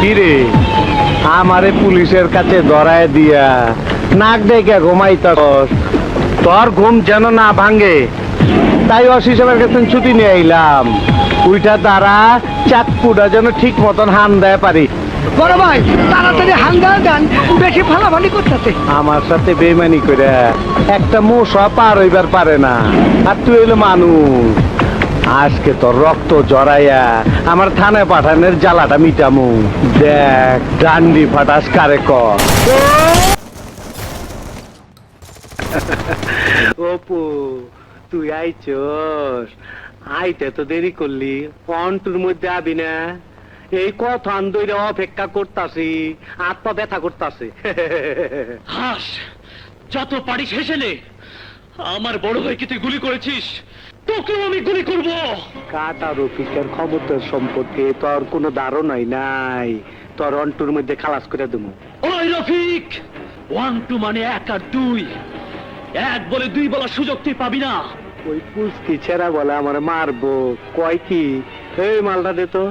কিরে আমারে পুলিশের কাছে ধরায় দিয়া নাক ডেকে ঘুমাইতাস, তোর ঘুম যেন না ভাঙে তাই অসি সাহেবের কাছে ছুটি নিয়ে আইলাম। ওইটা দ্বারা চাকপুটা যেন ঠিক মতন হান দেয় পারি। বড় ভাই তাড়াতাড়ি হাঙ্গা দেন, বেশি ফালাফালি করতেছে। আমার সাথে বেমানি করে একটা মশা পার হইবার পারে না, আর তুই এলো মানুষ। আজকে তোর রক্ত জড়াইয়া আমার থানায় পাঠানোর জ্বালাটা মিটামু। দেখ ডান্ডি ফাটাস কারে কর। অপু তুই আইছস, আইতে তো দেরি করলি, অন্টুর মধ্যে আবি না? এই কথা আন্দোলনে অপেক্ষা করতাছি, হাত পা ব্যথা করতাছে। হাস, যত পারিস হেসে নে। আমার বড় ভাইকে তুই গুলি করেছিস, তোকেও আমি গুলি করব। কাটা রফিকের ক্ষমতার সম্পর্কে তোর কোনো ধারণাই নাই, তোর অন্টুর মধ্যে খালাস করে দেবো। ওই রফিক, 1 2 মানে 1 আর 2, 1 বলে 2 বলার সুযোগ তুই পাবি না। ওই পুষ্টি ছেড়া বলে আমার মারবো, কয় কি এই মালটা দে তো।